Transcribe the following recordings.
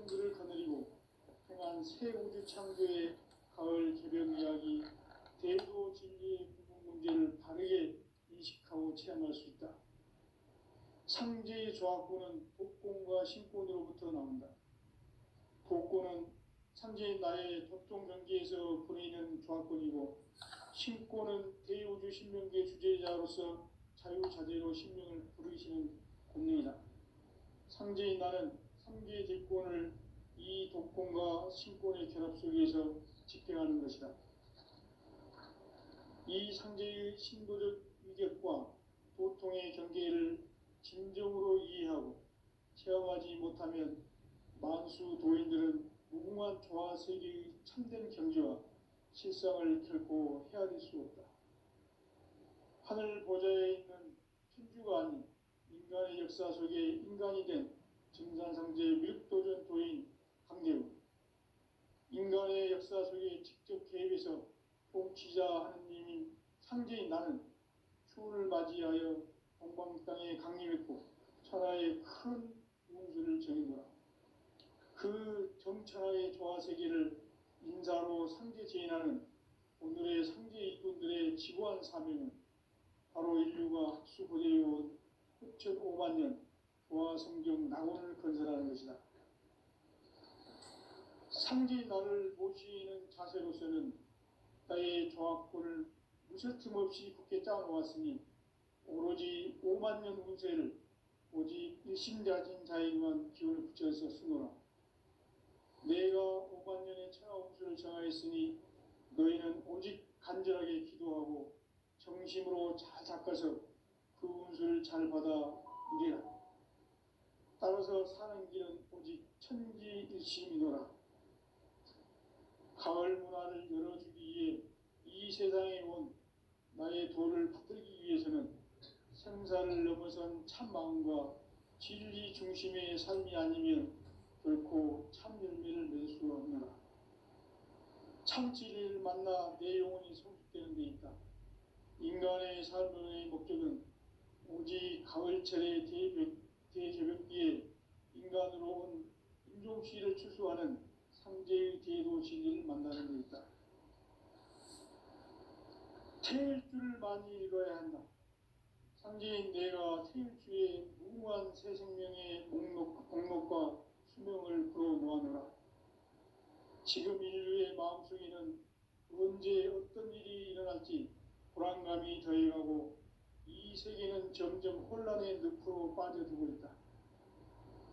글을 거느리고 행한 새 우주 창조의 가을 개벽 이야기, 대도 진리의 구분 문제를 바르게 인식하고 체험할 수 있다. 상제의 조합구는 복권과 신권으로부터 나온다. 복권은 상제의 나의 접종 경계에서 보내는 조합권이고, 신권은 대우주 신명기의 주제자로서 자유자재로 신명을 부르시는 권능이다. 상제의 나는 상계의 대권을 이 독권과 신권의 결합 속에서 집행하는 것이다. 이 상제의 신도적 위격과 도통의 경계를 진정으로 이해하고 체험하지 못하면 만수 도인들은 무궁한 조화 세계의 참된 경지와 실상을 결코 헤아릴 수 없다. 하늘 보좌에 있는 천주가 아닌 인간의 역사 속에 인간이 된 증산상제 밀도전 도인 강대우, 인간의 역사 속에 직접 개입해서 통치자 하느님인 상제인 나는 추운을 맞이하여 동방 땅에 강림했고 천하의 큰 운수를 정해노라. 그 정천하의 조화세계를 인사로 상제 제인하는 오늘의 상제 일꾼들의 지구한 사명은 바로 인류가 학수고대해온 흡천 5만 년 조화성경 낙원을 건설하는 것이다. 상제의 나를 모시는 자세로서는 나의 조합권을 무셔틈 없이 굳게 짜놓았으니 오로지 5만 년 운세를 오직 일심자진 자에게만 기운을 붙여서 쓰노라. 내가 5만 년의 천하 운수를 정하였으니 너희는 오직 간절하게 기도하고 정심으로 잘 닦아서 그 운수를 잘 받아 누리라. 따라서 사는 길은 오직 천지일심이노라. 가을 문화를 열어주기 위해 이 세상에 온 나의 도를 붙들기 위해서는 생사를 넘어선 참 마음과 진리 중심의 삶이 아니면 결코 참 열매를 맺을 수 없노라. 참 진리를 만나 내 영혼이 성숙되는 데 있다. 인간의 삶의 목적은 오직 가을철의 대개벽기에 인간으로 온 인종시를 추수하는 상제의 대도 진리를 만나는 데 있다. 태일주를 많이 읽어야 한다. 상제인 내가 태일주의 무궁한 새 생명의 목록과 수명을 불어모아노라. 지금 인류의 마음속에는 언제 어떤 일이 일어날지 불안감이 더해가고 이 세계는 점점 혼란의 늪으로 빠져들고 있다.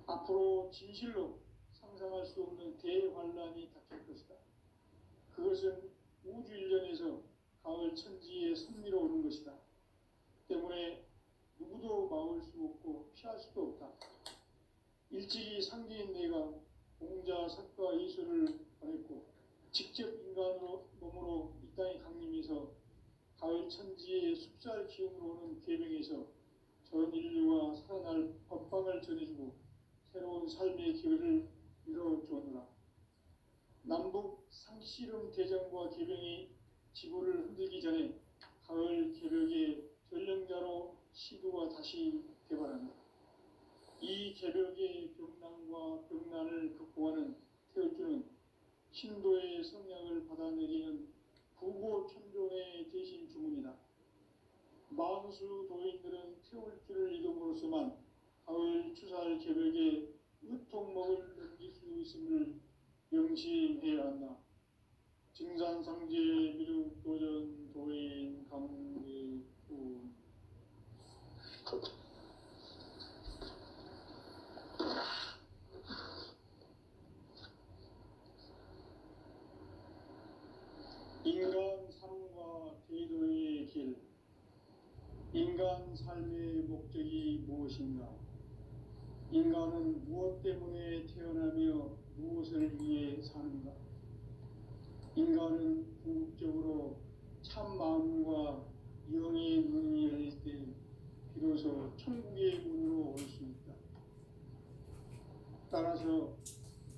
앞으로 진실로 상상할 수 없는 대환란이 닥칠 것이다. 그것은 우주 일련에서 가을 천지에 선미로 오는 것이다. 때문에 누구도 막을 수 없고 피할 수도 없다. 일찍이 상제인 내가 공자, 석가, 이수를 보냈고 직접 인간으로 몸으로 이 땅에 강림해서 가을 천지의 숲살 기운으로 오는 계명에서 전 인류가 살아날 법방을 전해주고 새로운 삶의 기회를 이뤄주었노라. 남북 상씨름 대전과 계명이 지구를 흔들기 전에 가을 개벽의 전령자로 시도가 다시 개발한다. 이 개벽의 병난과 병난을 극복하는 태울주는 신도의 성량을 받아내리는 구고천종의 대신 주문이다. 만수 도인들은 태울주를 이름으로서만 가을 추살 개벽에 의통목을 넘길 수 있음을 명심해야 한다. 증산상제 미륵도전 도인 강대훈. 인간 삶과 대도의 길. 인간 삶의 목적이 무엇인가? 인간은 무엇 때문에 태어나며 무엇을 위해 사는가? 인간은 궁극적으로 참 마음과 영의 눈이 열릴 때 비로소 천국의 문으로 올 수 있다. 따라서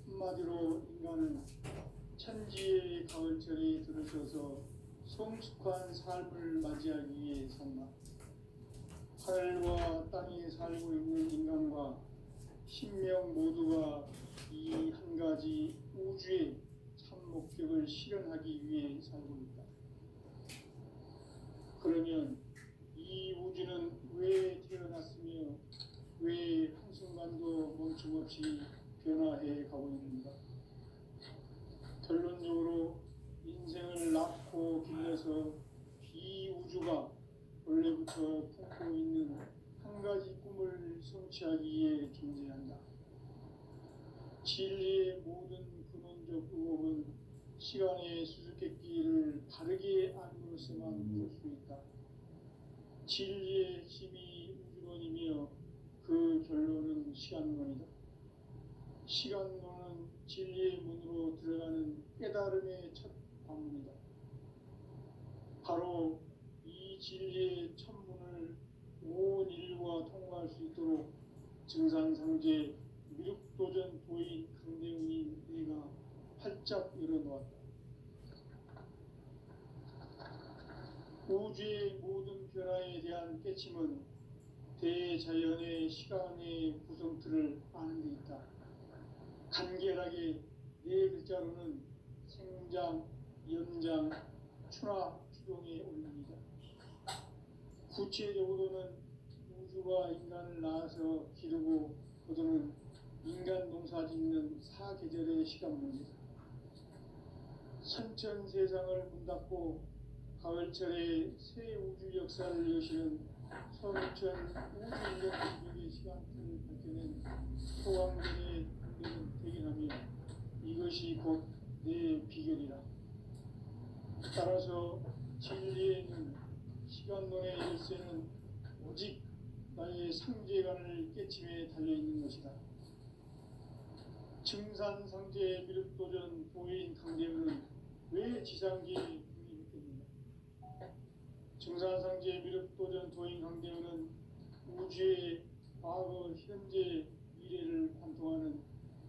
한마디로 인간은 천지의 가을철에 들어서서 성숙한 삶을 맞이하기 위해 산다. 하늘과 땅에 살고 있는 인간과 신명 모두가 이 한 끊임없이 변화해 가고 있습니다. 결론적으로 인생을 낳고 길러서 이 우주가 원래부터 품고 있는 한 가지 꿈을 성취하기 위해 존재한다. 진리의 모든 근원적 의혹은 시간의 수수께끼를 바르게 알므로써만 풀 수 있다. 진리의 핵심이 우주론이며 그 결론은 시간론이다. 시간론은 진리의 문으로 들어가는 깨달음의 첫 방문이다. 바로 이 진리의 첫 문을 온 인류가 통과할 수 있도록 증산상제 미륵도전 도인 강대훈이 내가 활짝 열어놓았다. 우주의 모든 변화에 대한 깨침은 대자연의 시간의 구성틀을 아는 데 있다. 간결하게 네 글자로는 생장, 연장, 추나 추동의 원리이다. 구체적으로는 우주가 인간을 낳아서 기르고 거두는 인간 농사 짓는 사계절의 시간문이다. 선천 세상을 문 닫고 가을철에 새 우주 역사를 여시는 선천 우주 인력의 시간틀을 밝혀낸 소강전의 군대는 대견하며 이것이 곧 내 비결이라. 따라서 진리에는 시간론의 열쇠는 오직 나의 상제관을 깨침에 달려있는 것이다. 증산상제 미륵도전 도인 강대훈은 왜 지상계에 궁립했는가? 증산상제 미륵도전 도인 강대훈은 우주의 과거, 현재, 미래를 관통하는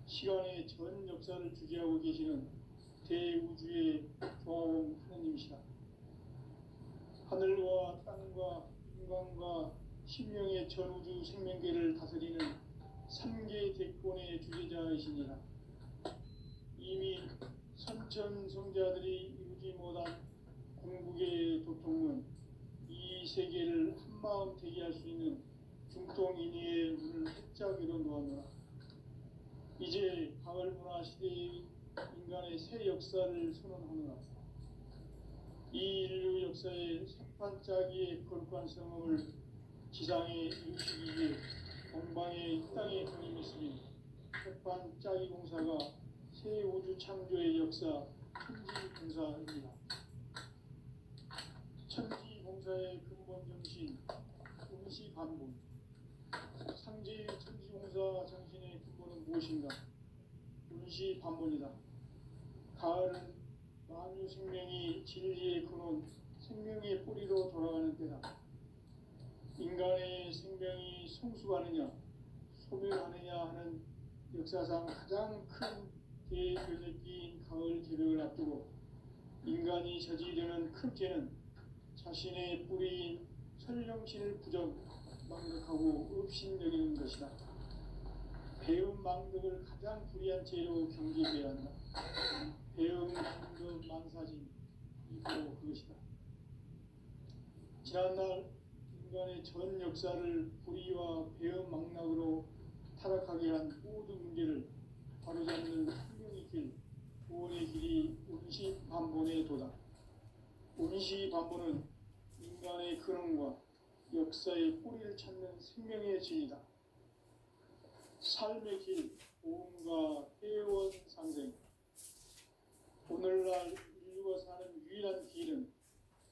시간의 전 역사를 주재하고 계시는 대우주의 조화원 하느님이시다. 하늘과 땅과 인간과 신명의 전우주 생명계를 다스리는 3개 대권의 주제자이시니라. 이미 선천성자들이 이루지 못한 궁극의 도통은 이 세계를 한마음 되게 할 수 있는 중통인의의 문을 활짝 열어놓았노라. 이제 가을문화 시대의 인간의 새 역사를 선언하노라. 이 인류 역사의 새판짜기의 거룩한 성험을 지상에 이루시기 위해 동방의 이 땅에 강림했으니 새판짜기 공사가 새 우주 창조의 역사 천지공사입니다. 천지공사의 근본 정신 운시반본. 상제의 천지공사 정신의 근본은 무엇인가? 운시반본이다. 가을은 만유 생명이 진리의 근원, 생명의 뿌리로 돌아가는 때다. 인간의 생명이 성숙하느냐, 소멸하느냐 하는 역사상 가장 큰 대변혁기인 가을 개벽을 앞두고 인간이 저지르는 큰 죄는 자신의 뿌리인 설령신을 망각하고 업신여기는 것이다. 배음 망덕을 가장 불의한 죄로 경계해야 한다. 배음 망덕 만사진 이거 그것이다. 지난날 인간의 전 역사를 불의와 배음 망락으로 타락하게 한 모든 문제를 바로잡는 생명의 길, 구원의 길이 운시반본의 도다. 운시반본은 인간의 근원과 역사의 뿌리를 찾는 생명의 진리다. 삶의 길, 보험과 회원 상생. 오늘날 인류가 사는 유일한 길은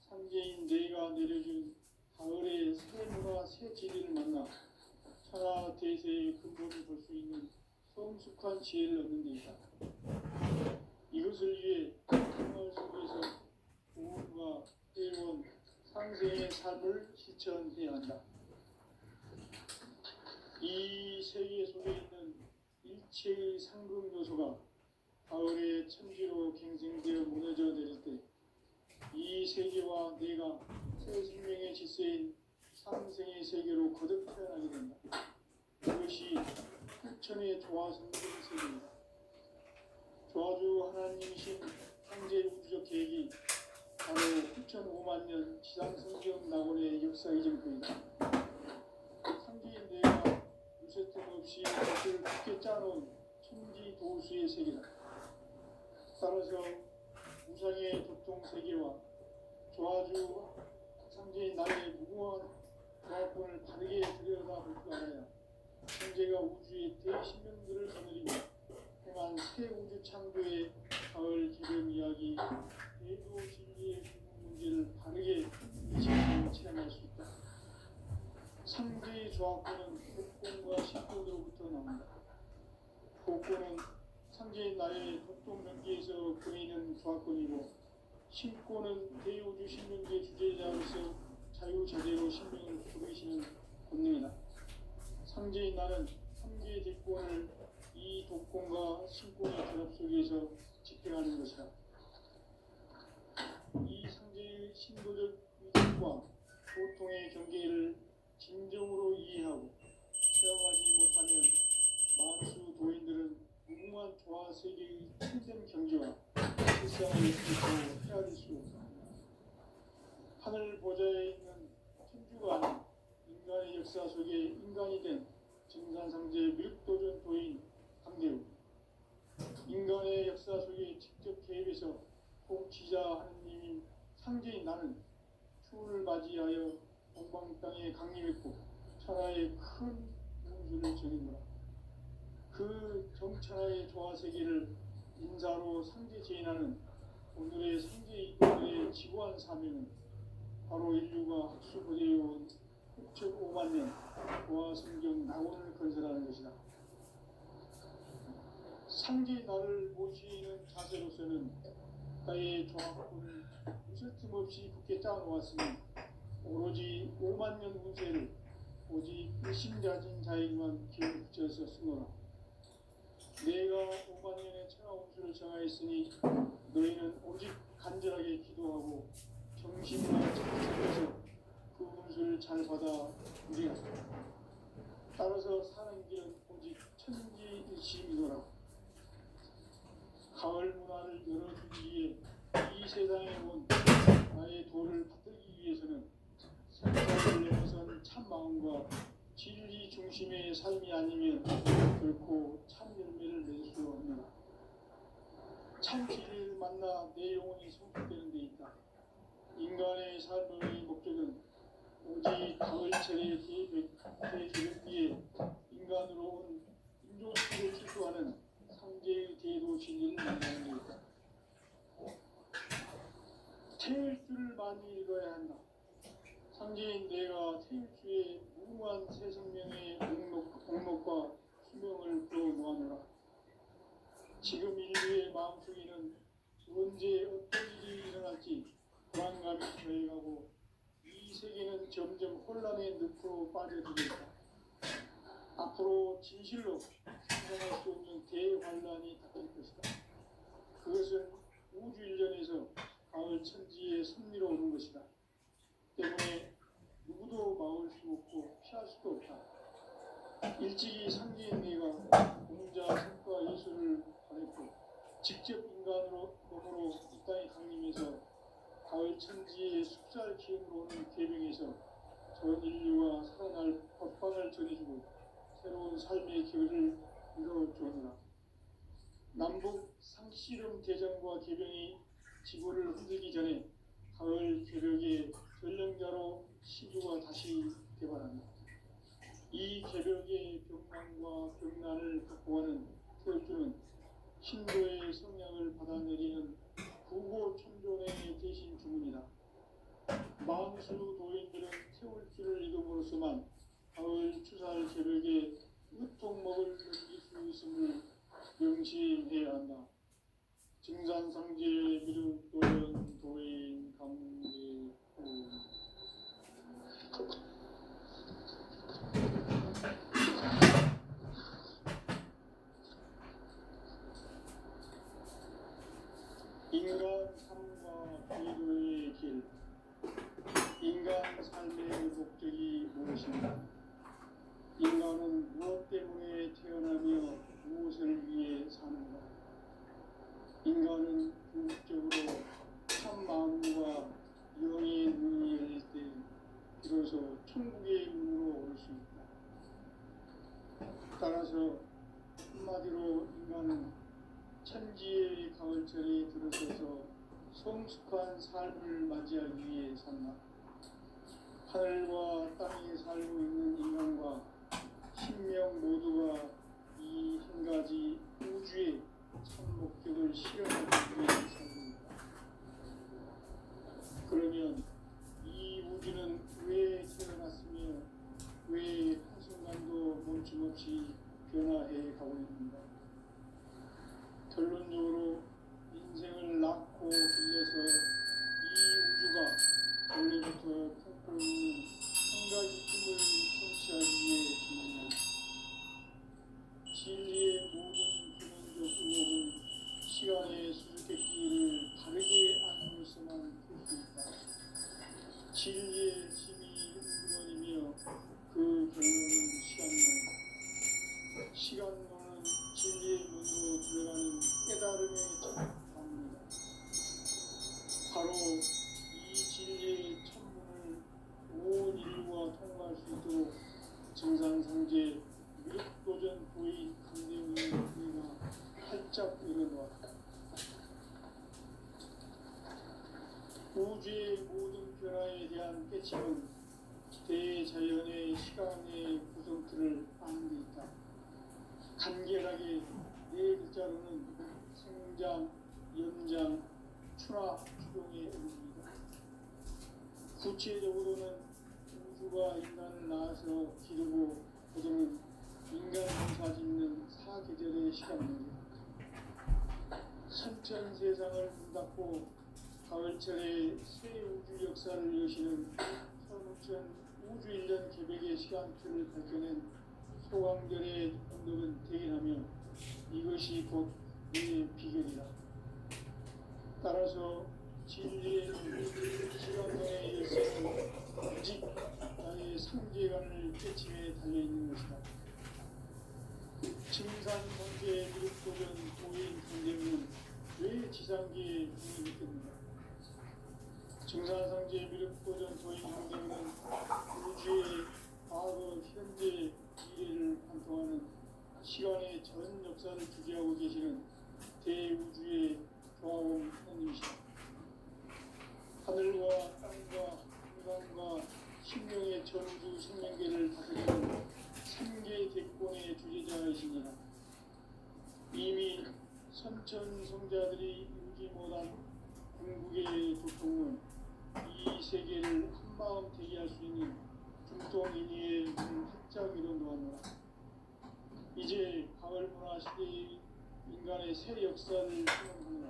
상제인 내가 내려준 가을의 새 문화, 새 진리를 만나 천하 대세의 근본을 볼 수 있는 성숙한 지혜를 얻는 데 있다. 이것을 위해 생활 속에서 보험과 회원, 상생의 삶을 실천해야 한다. 이 세계 속에 있는 일체의 상금 요소가 가을의 천지로 갱생되어 무너져 내릴 때 이 세계와 내가 새 생명의 질서인 상생의 세계로 거듭 태어나게 된다. 그것이 후천의 조화성경 세계입니다. 조화주 하나님이신 창제 우주적 계획이 바로 후천 5만 년 지상성경 낙원의 역사 이전표이다. 상제인 내가 무쇠틈 없이 뜻을 굳게 짜놓은 천지 도수의 세계다. 따라서 우상의 도통 세계와 조아주 상제인 나의 무궁한 조합권을 바르게 들여다볼 줄 알아야 천재가 우주의 대신명들을 거느리며 행한 새 우주 창조의 가을 기름 이야기, 대도 진리의 기본 문제를 바르게 인식하고 체험할 수 있다. 상제의 조합권은 복권과 신권으로부터 나온다. 복권은 상제인 나의 도통 명기에서 보이는 조합권이고, 신권은 대우주 신명계 주제자로서 자유자재로 신명을 부르시는 본능이다. 상제인 나는 상제의 대권을 이 독권과 신권의 결합 속에서 집행하는 것이다. 이 상제의 신도적 의도과 보통의 경계를 진정으로 이해하고 체험하지 못하면 만수 도인들은 무궁한 조화 세계의 참된 경지와 실상을 잊고 헤아릴 수 없다. 하늘 보좌에 있는 천주가 아닌 인간의 역사 속에 인간이 된 증산상제 밀도전 도인 강대우, 인간의 역사 속에 직접 개입해서 통치자 하느님인 상제인 나는 추운을 맞이하여 동방 땅에 강림했고 천하의 큰 문수를 전했노라. 그 정천하의 조화세계를 인사로 상제 제인하는 오늘의 상제 이들의 지구한 사명은 바로 인류가 학수고대해온 6.5만 년 조화성경 낙원을 건설하는 것이다. 상제 나를 모시는 자세로서는 나의 조합권을 무쇠틈 없이 굳게 짜놓았으니 오로지 5만 년 운세를 오직 일심자진 자에게만 기회를 붙여서 쓰노라. 내가 5만 년의 천하 운수를 정하였으니 너희는 오직 간절하게 기도하고 정신과 정성에서 그 운수를 잘 받아 누리라. 따라서 사는 길은 오직 천지일심이노라. 가을 문화를 열어주기 위해 이 세상에 온 나의 도를 받들기 위해서는 생사를 넘어선 참 마음과 진리 중심의 삶이 아니면 결코 참 열매를 낼 수 없느라. 참 진리를 만나 내 영혼이 성숙되는 데 있다. 인간의 삶의 목적은 오직 가을철의 대기름기에 인간으로 온 인종식을 추구하는 상제의 대도 진리를 만나는 데 있다. 태일주를 많이 읽어야 한다. 상제인 내가 태일주의 무궁한 새 생명의 목록과 수명을 풀어놓아노라. 지금 인류의 마음속에는 언제 어떤 일이 일어날지 불안감이 더해가고 이 세계는 점점 혼란의 늪으로 빠져들고 있다. 앞으로 진실로 상상할 수 없는 대환란이 닥칠 것이다. 그것은 우주 일련에서 가을 천지의 섭리로 오는 것이다. 때문에 누구도 막을 수 없고 피할 수도 없다. 일찍이 상제인 내가 공자 성과 예술을 발했고 직접 인간으로 몸으로 이 땅에 강림해서 가을 천지의 숫살 기운으로 오는 계명에서 전 인류와 살아날 법방을 전해주고 새로운 삶의 길을 이뤄주었노라. 남북 상씨름 대전과 개병이 지구를 흔들기 전에 가을 개벽의 전령자로 시주가 다시 개발한다. 이 개벽의 병난과 병난을 극복하는 태울주는 신도의 성향을 받아내리는 구고 천존의 대신 주문이다. 만수 도인들은 태울주를 이름으로서만 가을 추살 개벽의 으통먹을 넘길 수 있음을 명심해야 한다. 증산상제 미륵도연 도인 강대후. 인간 삶과 기도의 길. 인간 삶의 목적이 무엇인가? 인간은 무엇 때문에 태어나며 무엇을 위해 사는가? 인간은 궁극적으로 참 마음과 영의 문이 열릴 때 비로소 천국의 문으로 올 수 있다. 한마디로 인간은 천지의 가을철에 들어서서 성숙한 삶을 맞이하기 위해 산다. 하늘과 땅에 살고 있는 인간과 신명 모두가 이 한 가지 우주의 참 목적을 실현하기 위해 살고 있다. 그러면 이 우주는 왜 태어났으며 왜 한순간도 멈춤없이 변화해 가고 있는가? 결론적으로 인생을 낳고 길러서 이 우주가 원래부터 품고 있는 한 가지 꿈을 성취하기 위해 죽는다. 진리의 모든 근원적 의혹은 시간의 수수께끼를 바르게 안으로서만 풀 수 있다. 진리의 힘이 근원이며 그 결론은 시간론이다. 시간론은 진리의 문으로 들어가는 깨달음의 첫방문이다. 바로 이 진리의 천문을 온 인류가 통과할 수 있도록 정산상제 미륵도전 부인 강대웅의 부인가 활짝 열어놓았다. 우주의 모든 변화에 대한 깨침은 대자연의 시간의 구성틀을 아는 데 있다. 간결하게 네 글자로는 생장, 연장, 추락, 추동의 의미입니다. 구체적으로는 우주가 인간을 낳아서 기르고 거두는 인간 농사 짓는 사계절의 시간입니다. 선천 세상을 문 닫고 가을철에 새 우주 역사를 여시는 서문천 우주 1년 개백의 시간표를 밝혀낸 소강절의 언덕은 대견하며 이것이 곧 내 비결이다. 따라서 진리의 시간론의 열쇠는 오직 나의 상계관을 깨침에 달려있는 것이다. 증산상계 미륵도전 도인 강대웅은 왜 지상계에 공인했겠는가? 증산상제 미륵도전 도인 강대웅은 우주의 과거, 현재, 미래를 관통하는 시간의 전 역사를 주재하고 계시는 대우주의 조화원 하나님이시다. 하늘과 땅과 인간과 신명의 전우주 생명계를 다스리는 3개 대권의 주제자이시니라. 이미 선천성자들이 이루지 못한 궁극의 도통은 이 세계를 한마음 되게 할 수 있는 중동인의의 문을 활짝 열어놓았노라. 이제 가을 문화 시대의 인간의 새 역사를 선언하노라.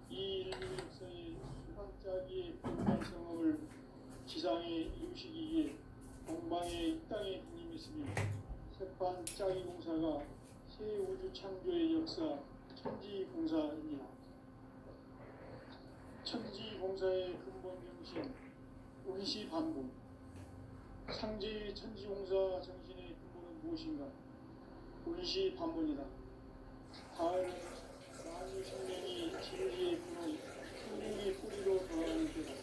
이 인류 역사의 수반짜기의 불발성업을 지상에 이루시기 위해 동방의 이 땅에 군림했으며 색반짜기 공사가 새 우주 창조의 역사 천지공사입니다. 천지공사의 근본 정신 운시반복. 상제의 천지공사 정신의 근본은 무엇인가? 운시반복이다. 가을은 만유 생명이 진리의 근원, 생명의 뿌리로 돌아가는 때다.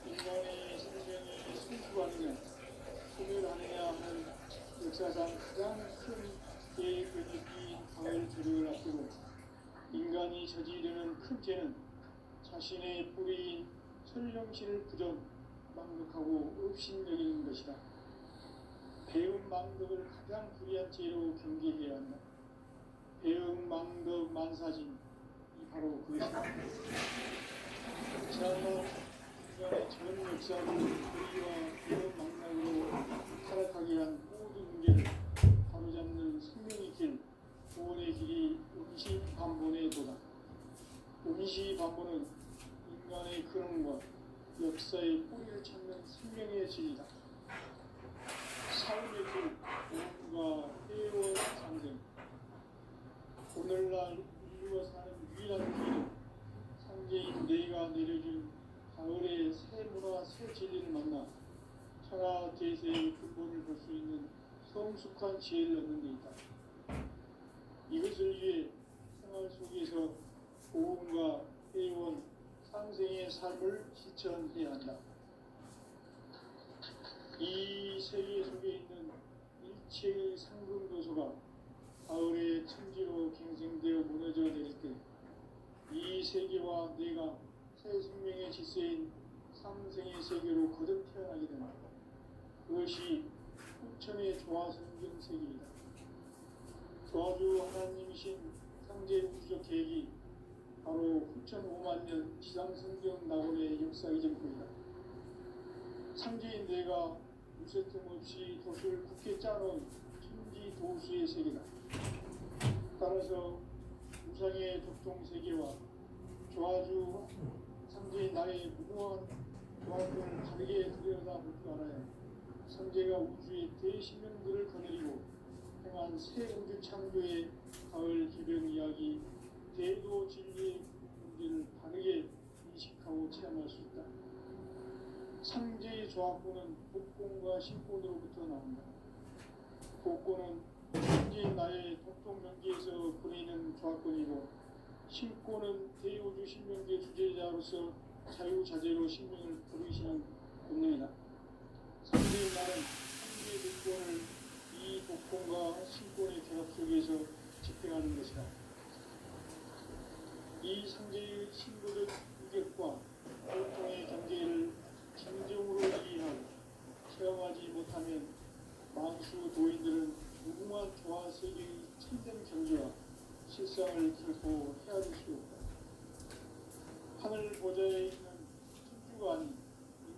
인간의 생명이 성숙하느냐, 소멸하느냐 하는 역사상 가장 큰 대변혁이 가을 조력을 앞두고 인간이 저지르는 큰 죄는 자신의 뿌리인 설령신을 부정, 망덕하고 업신여기는 것이다. 배은 망덕을 가장 불의한 죄로 경계해야 한다. 배은 망덕 만사진, 이 바로 그것이다. 지난날 인간의 전 역사를 불의와 배은 망락으로 타락하게 한 모든 문제를 바로잡는 생명의 길, 구원의 길이 운시반본의 도다. 운시반본은 인간의 근원과 역사의 뿌리를 찾는 생명의 진리다. 삶의 길, 구원과 해와 상생. 오늘날 인류가 사는 유일한 길은 상제인 내가 내려준 가을의 새 문화, 새 진리를 만나 천하 대세의 근본을 볼 수 있는 성숙한 지혜를 얻는 데 있다. 이것을 위해 생활 속에서 고음과 회원, 상생의 삶을 실천해야 한다. 이 세계 속에 있는 일체의 상금도서가 시세인 삼생의 세계로 거듭 태어나게 된다. 그것이 후천의 조화성경 세계이다. 조화주 하나님이신 상제 우주적 계획이 바로 후천 5만 년 지상성경 낙원의 역사의 전부이다. 상제인 내가 무쇠틈 없이 돛을 굳게 짜놓은 천지 도수의 세계다. 따라서 우상의 독통 세계와 조화주 상제인 나의 무모한 조화권을 다르게 들여다볼 줄 알아야 상제가 우주의 대신명들을 거느리고 행한 새 우주 창조의 가을 기병 이야기 대도 진리의 문제를 다르게 인식하고 체험할 수 있다. 상제의 조합권은 복권과 신권으로부터 나온다. 복권은 현재 나의 독통 명기에서 보내는 조합권이고, 신권은 대우주 신명기의 주제자로서 자유자재로 신명을 부르시는 본능이다. 상제의 나는 상제의 복권을 이 복권과 신권의 결합 속에서 집행하는 것이다. 이 상제의 신부적 유격과 보통의 경계를 진정으로 이해하고 체험하지 못하면 만수 도인들은 무궁한 조화 세계의 참된 경지와 실상을 결코 헤아릴 수 없다. 하늘 보좌에 있는 천주가 아닌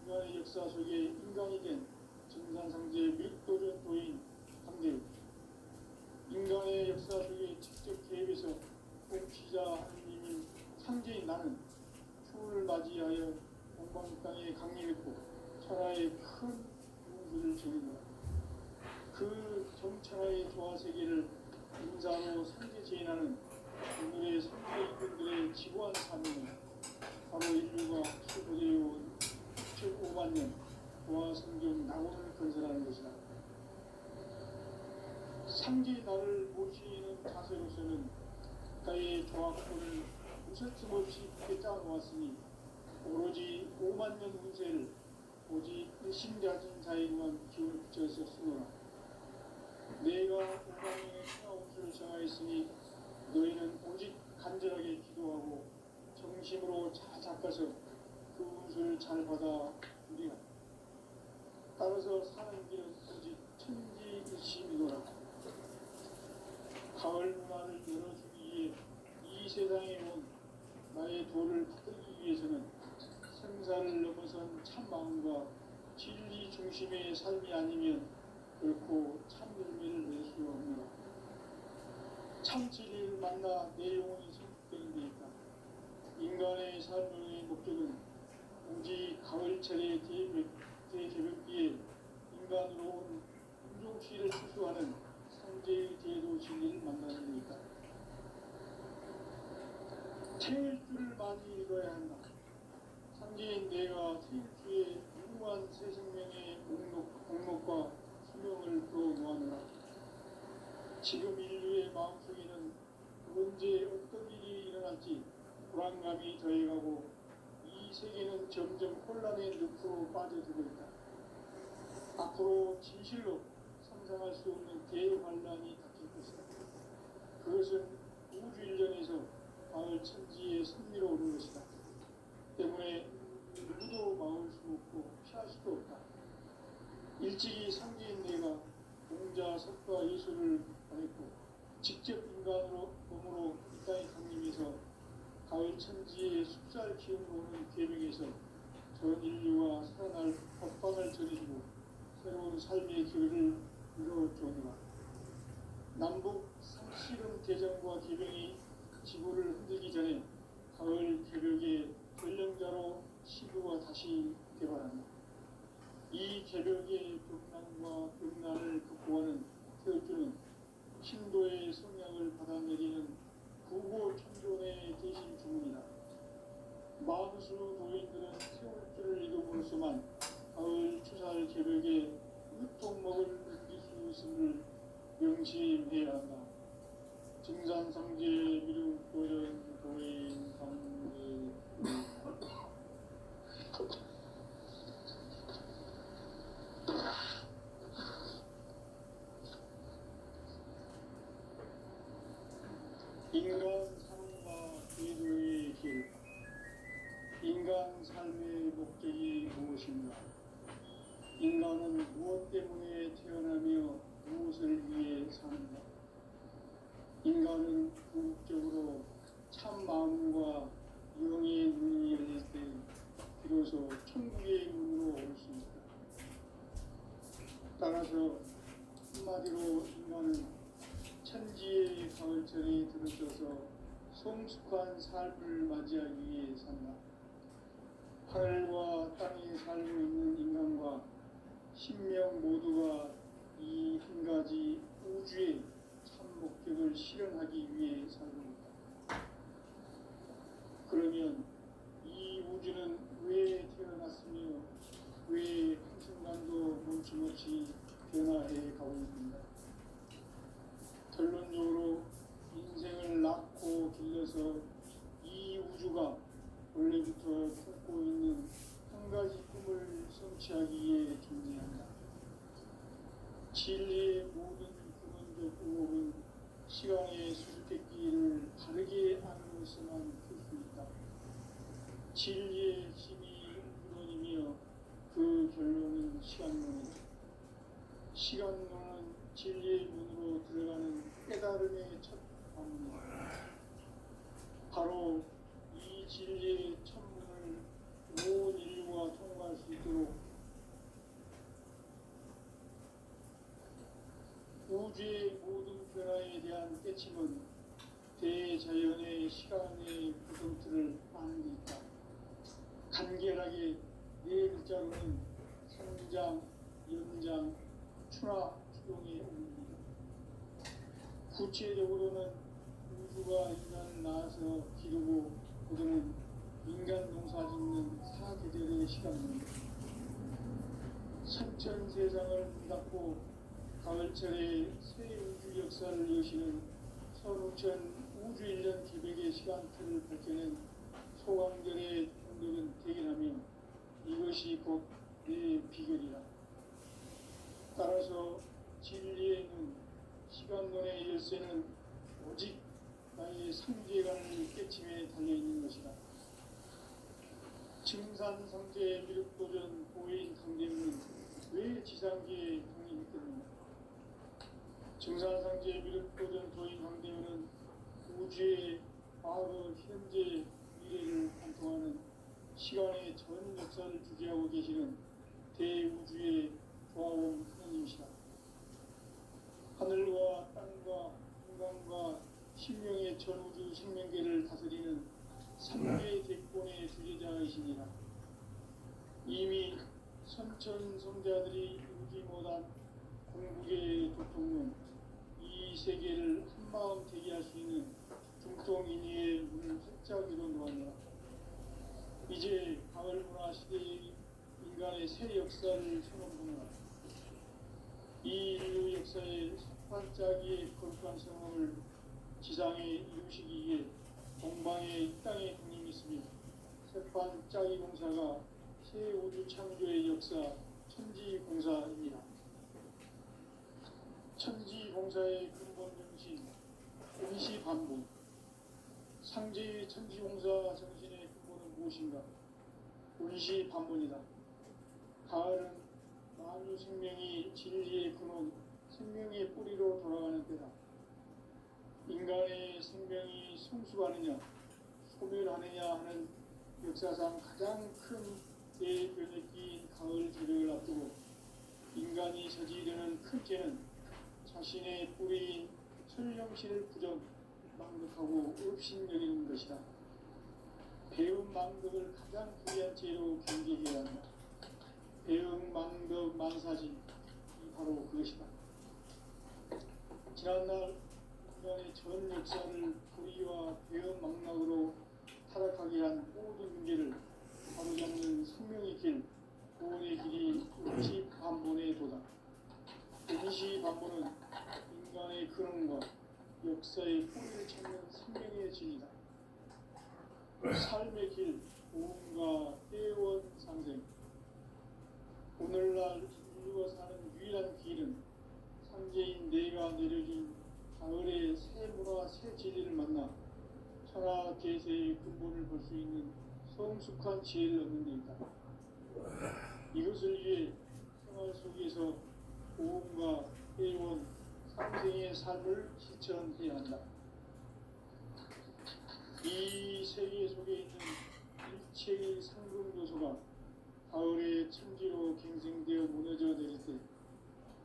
인간의 역사 속에 인간이 된 증산상제의 밀도전 도인 강대우, 인간의 역사 속에 직접 개입해서 통치자 하느님인 상제인 나는 추을 맞이하여 동방 땅에 강림했고 천하의 큰 용수를 지는다. 그 정천하의 조화 세계를 인사로 상제 제인하는 오늘의 상제 인간들의 지구한 사명은 바로 인류가 수고되어온 5만 년 조화 성경 낙원을 건설하는 것이다. 상제 나를 모시는 자세로서는 가의 조합권을 무쇠틈 없이 굳게 짜놓았으니 오로지 5만 년 운세를 오직 일심가진 자에게만 기운을 붙여서 쓰노라. 내가 5만 년의 천하운수를 정하였으니 너희는 오직 간절하게 기도하고 정심으로 잘 닦아서 그 운수를 잘 받아 누리라. 따라서 사는 길은 오직 천지일심이노라. 가을 문화를 열어주기 위해 이 세상에 온 나의 도를 붙들기 위해서는 생사를 넘어선 참마음과 진리 중심의 삶이 아니면 결코 참 열매를 낼 수 없노라. 참 진리를 만나 내 영혼이 성숙되는 데 있다. 인간의 삶의 목적은 오직 가을철의 대개벽기에 인간으로 온 인종치를 추수하는 상제의 대도 진리를 만나는 데 있다. 태일주를 많이 읽어야 한다. 상제인 내가 태일주의 무궁한 새 생명의 목록과 수명을 풀어놓았노라. 지금 인류의 마음속에는 언제 어떤 일이 일어날지 불안감이 더해가고 이 세계는 점점 혼란의 늪으로 빠져들고 있다. 앞으로 진실로 상상할 수 없는 대환란이 닥칠 것이다. 그것은 우주 일전에서 가을 천지의 섭리로 오는 것이다. 때문에 누구도 막을 수 없고 피할 수도 없다. 일찍이 상제인 내가 공자, 석가, 예수를 보냈고 직접 인간으로 몸으로 이 땅에 강림해서 가을 천지의 숲살 기운으로 오는 계명에서 전 인류와 살아날 법방을 전해주고 새로운 삶의 기회를 이루어주오노라. 남북 상씨름 대전과 계명이 지구를 흔들기 전에 가을 개벽의 전령자로 시구가 다시 개발한다. 이 개벽의 벽난과 벽난을 극복하는 태울주는 신도의 성향을 받아내리는 구고 천존의 대신 주문이다. 마누수 도인들은 태울주를 이름으로서만 가을 추살 개벽에 으통먹을 느낄 수 있음을 명심해야 한다. 증산상제 미륵도전 도인 상제 인간 삶과 제도의 길. 인간 인간 삶의 목적이 무엇인가? 인간은 무엇 때문에 태어나며 무엇을 위해 사는가? 인간은 궁극적으로 참 마음과 영의 문이 열릴 때 비로소 천국의 문으로 올 수 있다. 따라서 한마디로 인간은 천지의 가을철에 들어서서 성숙한 삶을 맞이하기 위해 산다. 하늘과 땅에 살고 있는 인간과 신명 모두가 이 한 가지 우주의 참 목적을 실현하기 위해 살고 있다. 그러면 이 우주는 왜 태어났으며 왜 한순간도 멈춤없이 변화해 가고 있는가? 결론적으로 인생을 낳고 길러서 이 우주가 원래부터 품고 있는 한 가지 꿈을 성취하기 위해 존재한다. 진리의 모든 근원적 의혹은 시간의 수수께끼를 바르게 알고서만 풀 수 있다. 진리의 힘이 근원이며 그 결론은 시간론이다. 시간론은 진리의 문으로 들어가는 깨달음의 첫 방문이다. 바로 이 진리의 천문을 온 인류가 통과할 수 있도록 우주의 모든 변화에 대한 깨침은 대자연의 시간의 구성틀을 아는 데 있다. 간결하게 네 글자로는 성장, 연장, 추나 추동의 원리다. 구체적으로는 우주가 인간을 낳아서 기르고 거두는 인간 농사 짓는 사계절의 시간입니다. 선천 세상을 문 닫고 가을철에 새 우주 역사를 여시는 선우천 우주 1년 기백의 시간틀을 밝혀낸 소강절의 공덕은 대견하며 이것이 곧 내 비결이라. 따라서 진리의 눈, 시간론의 열쇠는 오직 나의 상제관을 깨침에 달려있는 것이다. 증산상제 미륵도전 고인 강대문은 왜 지상계에 강림했겠는가? 증산상제 미륵도전 도인 강대문은 우주의 과거, 현재, 미래를 관통하는 시간의 전 역사를 주재하고 계시는 대우주의 조화원 하나님이시다. 하늘과 땅과 인간과 신명의 전우주 생명계를 다스리는 삼계의 대권의 주제자이시니라. 이미 선천성자들이 인지 못한 공국의 도통론, 이 세계를 한마음 되게 할 수 있는 중통인의의 문을 활짝 열어놓았노라. 이제 가을 문화 시대의 인간의 새 역사를 선언하노라. 이 인류 역사의 반짝이의 거룩한 성함을 지상에 이루시기 위해 동방의 이 땅에 강림했으며 새반짝이 공사가 새 우주 창조의 역사 천지공사입니다. 천지공사의 근본 정신 운시반복. 상제의 천지공사 정신의 근본은 무엇인가? 운시반복이다. 가을은 만유 생명이 진리의 근원, 생명의 뿌리로 돌아가는 때다. 인간의 생명이 성숙하느냐, 소멸하느냐 하는 역사상 가장 큰 대변혁기인 가을 저녁을 앞두고 인간이 저지르는 큰 죄는 자신의 뿌리인 천령신을 부정, 망덕하고 업신여기는 것이다. 배움 망덕을 가장 불리한 죄로 경계해야 한다. 배움 망덕 만사지, 바로 그것이다. 지난날 인간의 전 역사를 불의와 배움 망락으로 타락하게 한 모든 문제를 바로잡는 생명의 길, 구원의 길이 운시반본의 도다. 운시반본은 인간의 근원과 역사의 뿌리를 찾는 생명의 진이다. 삶의 길, 고음과 회원 상생. 오늘날 인류가 사는 유일한 길은 상제인 내가 내려준 가을의 새 문화, 새 진리를 만나 천하 계세의 근본을 볼 수 있는 성숙한 지혜를 얻는 데 있다. 이것을 위해 생활 속에서 보험과 회원, 상생의 삶을 실천해야 한다. 이 세계 속에 있는 일체의 상금 요소가 가을의 천지로 갱생되어 무너져 내릴 때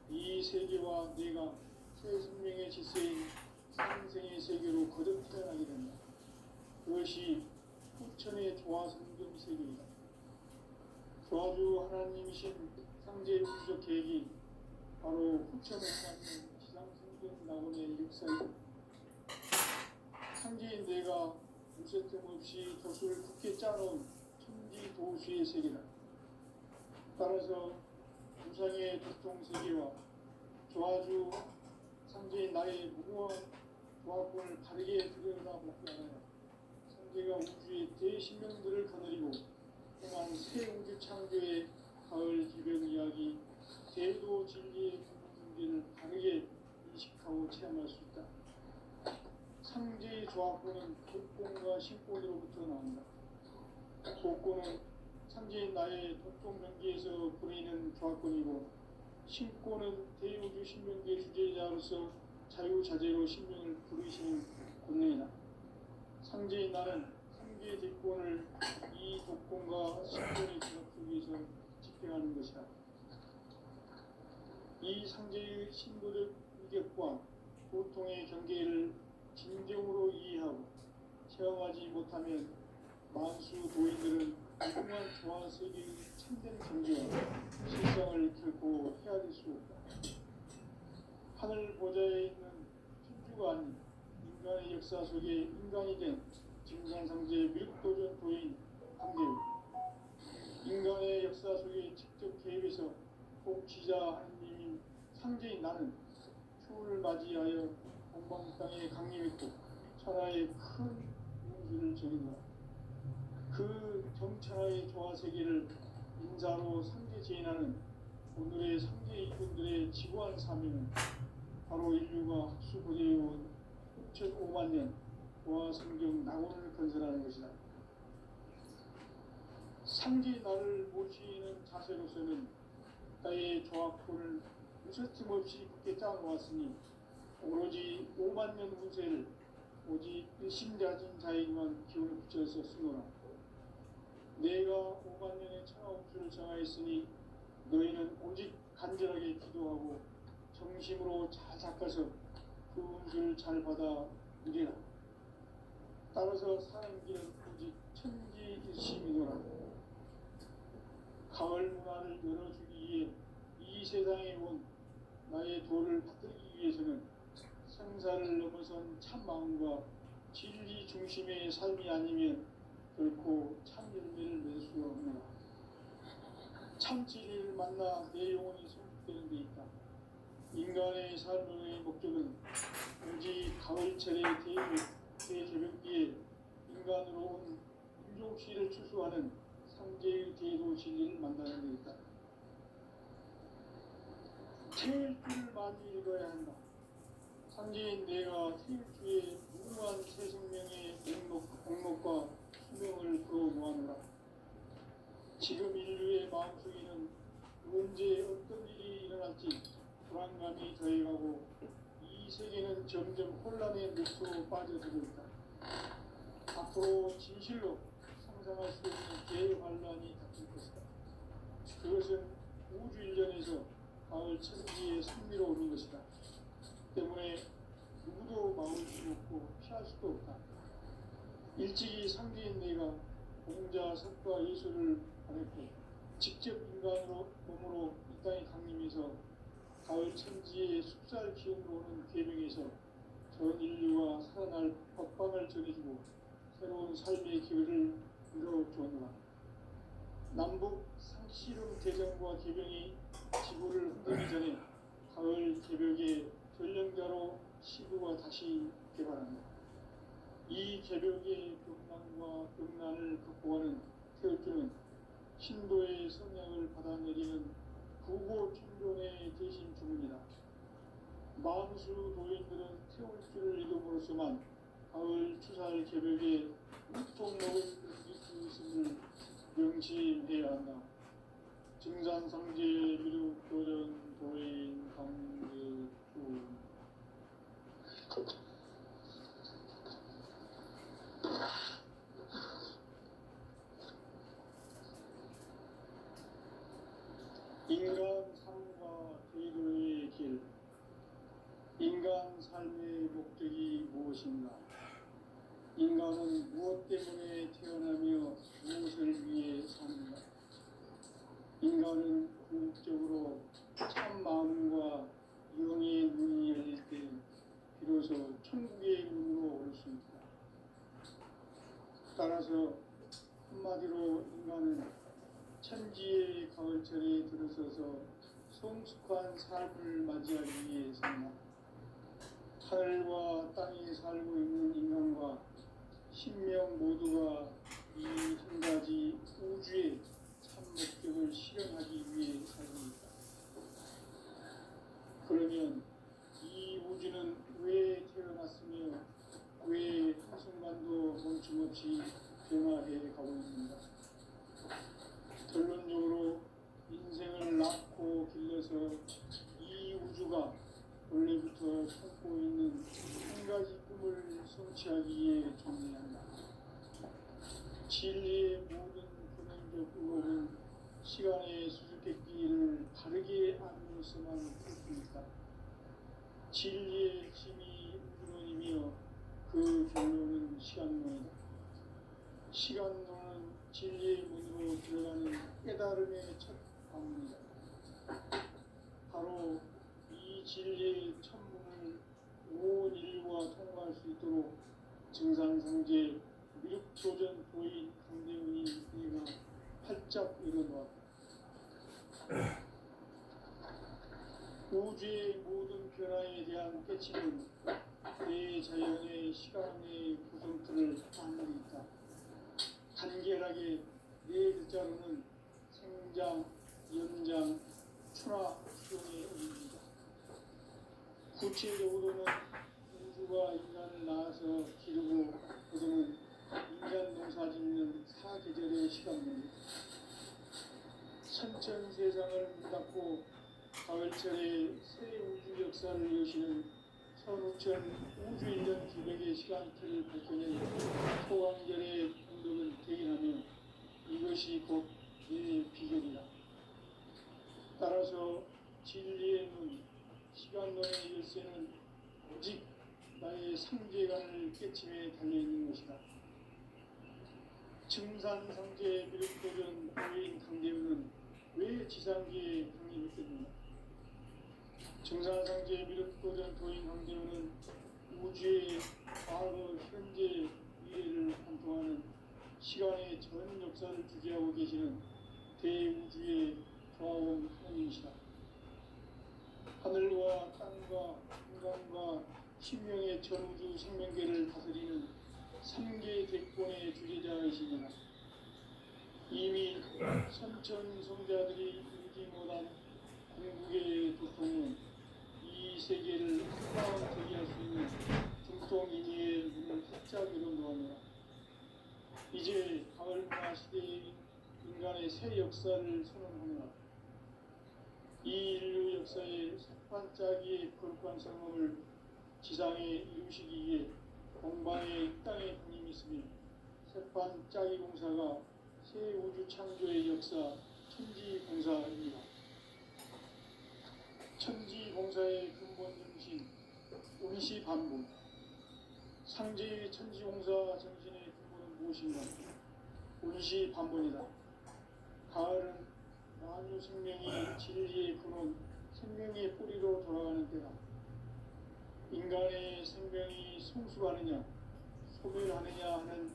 이 세계와 내가 새 생명의 질서인 상생의 세계로 거듭 태어나게 된다. 그것이 후천의 조화성경 세계이다. 조화주 하나님이신 상제 우주적 계획이 바로 후천에 쌓는 지상생명 낙원의 역사이다. 상제인 내가 무쇠뜸 없이 돛을 굳게 짜놓은 천지 도수의 세계다. 따라서 우상의 도통 세계와 조화주 상제인 나의 무모한 조합권을 바르게 들여다보지 않아요. 상제가 우주의 대신명들을 거느리고 행한 새 우주 창조의 가을 기별 이야기, 대도 진리의 문제를 바르게 인식하고 체험할 수 있다. 상제의 조합권은 독권과 신권으로부터 나온다. 독권은 상제인 나의 독종 명기에서 보내는 조합권이고, 신권은 대우주 신명기의 주제자로서 자유자재로 신명을 부르시는 권능이다. 상제인 나는 상제의 대권을 이 독권과 신권의 조합 속에서 집행하는 것이다. 이 상제의 신도적 위격과 고통의 경계를 진정으로 이해하고 체험하지 못하면 만수 도인들은 무궁한 조화 세계의 참된 경지와 실상을 결코 헤아릴 수 없다. 하늘 보좌에 있는 천주가 아닌 인간의 역사 속에 인간이 된 증산상제의 밀도전 도인 강대우, 인간의 역사 속에 직접 개입해서 통치자 하느님인 상제인 나는 추운을 맞이하여 동방 땅에 강림했고 천하의 큰 문수를 정인다. 그 정천하의 조화세계를 인자로 상제 제인하는 오늘의 상제 이분들의 지구한 사명은 바로 인류가 합수고대해온 6,5만 년 조화성경 낙원을 건설하는 것이다. 상제 나를 모시는 자세로서는 나의 조합권을 무쇠틈 없이 굳게 짜놓았으니 오로지 5만 년 운세를 오직 일심자진 자에게만 기운을 붙여서 쓰노라. 내가 5만 년의 천하운수를 정하였으니 너희는 오직 간절하게 기도하고 정심으로 잘 닦아서 그 운수를 잘 받아 누리라. 따라서 사는 길은 오직 천지일심이노라. 가을 문화를 열어주기 위해 이 세상에 온 나의 도를 받들기 위해서는 생사를 넘어선 참마음과 진리 중심의 삶이 아니면 결코 참 열매를 낼 수가 없노라. 참 진리를 만나 내 영혼이 성숙되는 데 있다. 인간의 삶의 목적은 오직 가을철의 대개벽기에 인간으로 온 인종시를 추수하는 상제의 대도 진리를 만나는 데 있다. 태일 줄을 많이 읽어야 한다. 상제인 내가 태일주의 무궁한 새 생명의 목록과 수명을 풀어놓아노라. 지금 인류의 마음속에는 언제 어떤 일이 일어날지 불안감이 더해가고 이 세계는 점점 혼란의 늪으로 빠져들고 있다. 앞으로 진실로 상상할 수 없는 대환란이 닥칠 것이다. 그것은 우주 일련에서 가을 천지의 승리로 오는 것이다. 때문에 누구도 막을 수 없고 피할 수도 없다. 일찍이 상제인 내가 공자, 석과 예수를 보냈고 직접 인간으로 몸으로 이 땅에 강림해서 가을 천지의 숲살 기운으로 오는 계명에서 전 인류와 살아날 법방을 전해주고 새로운 삶의 기회를 이뤄주었노라. 남북 상씨름 대전과 개병이 지구를 흔들기 전에 가을 개벽의 전령자로 시부가 다시 개발한다. 이 개벽의 병난과 병난을 극복하는 태울주는 신도의 성향을 받아내리는 구고 천존의 대신 주문이다. 만수 도인들은 태울주를 이름으로서만 가을 추살 개벽에 묵통 먹을 것임을 명심해야 한다. 증산상제 미륵 도전 도인 강제주 인간 삶과 제도의 길. 인간 삶의 목적이 무엇인가? 인간은 무엇 때문에 태어나며 무엇을 위해 사는가? 인간은 궁극적으로 참 마음과 영의 눈이 열릴 때 비로소 천국의 문으로 올 수 있다. 따라서 한마디로 인간은 천지의 가을철에 들어서서 성숙한 삶을 맞이하기 위해 산다. 하늘과 땅에 살고 있는 인간과 신명 모두가 이 한 가지 우주의 참 목적을 실현하기 위해 살고 있다. 그러면 이 우주는 왜 태어났으며 왜 한순간도 멈춤없이 변화해 가고 있는가? 결론적으로 인생을 낳고 길러서 이 우주가 원래부터 품고 있는 한 가지 꿈을 성취하기 위해 존재한다. 진리의 모든 근원적 의혹은 시간의 수수께끼를 바르게 알므로서만 풀 수 있다. 진리의 핵심이 우주론이며 그 결론은 시간론이다. 시간론은 진리의 문으로 들어가는 깨달음의 첫 방문이다. 바로 이 진리의 천문을 온 인류가 통과할 수 있도록 증산상제 미륵도전 도인 강대훈이 이가 활짝 일어놓았다. 우주의 모든 변화에 대한 깨침은 대자연의 시간의 구성틀을 안고 있다. 간결하게 네 글자로는 생장, 연장, 출하, 수용에 의미합니다. 구체적으로는 우주가 인간을 낳아서 기르고 거두는 인간 농사 짓는 사계절의 시간입니다. 천천 세상을 문닫고 가을철에 새 우주 역사를 여시는 15,000 우주 1년 기백의 시간틀을 밝혀낸 소강절의 운동은 대견하며 이것이 곧 내 비결이다. 따라서 진리의 눈, 시간론의 열쇠는 오직 나의 상제관을 깨침에 달려있는 것이다. 증산상제 미륵도전 도인 강대훈은 왜 지상계에 강림했겠는가? 증산상제 미륵도전 도인 강대훈은 우주의 과거, 현재, 미래를 관통하는 시간의 전 역사를 주재하고 계시는 대우주의 조화원 하나님이시다. 하늘과 땅과 인간과 신명의 전우주 생명계를 다스리는 3개 대권의 주제자이시니라. 이미 선천성자들이 이루지 못한 궁극의 도통은 이 세계를 한마음 되게 할 수 있는 중통인의의 문을 활짝 열어놓았노라. 이제 가을 문화 시대의 인간의 새 역사를 선언하노라. 이 인류 역사의 색반짝이의 거룩한 성험을 지상에 이루시기 위해 공방의 땅에 분임이 있으며 색반짝이 공사가 새 우주 창조의 역사 천지공사입니다. 천지공사의 근본 정신 운시반본. 상제의 천지공사 정신의 근본은 무엇인가? 운시반본이다. 가을은 만유 생명이 진리의 근원, 생명의 뿌리로 돌아가는 때다. 인간의 생명이 성숙하느냐, 소멸하느냐 하는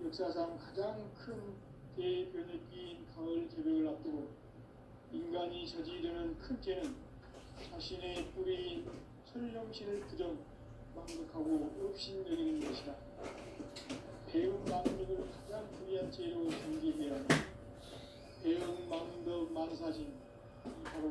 역사상 가장 큰 대변혁기인 가을 개벽을 앞두고 인간이 저지르는 큰 죄는 자신의 뿌리인 설령신을 부정, 망각하고 업신여기는 것이다. 배운 망력을 가장 불리한 죄로 경계해야 한다. 배운 망덕 만사진, 바로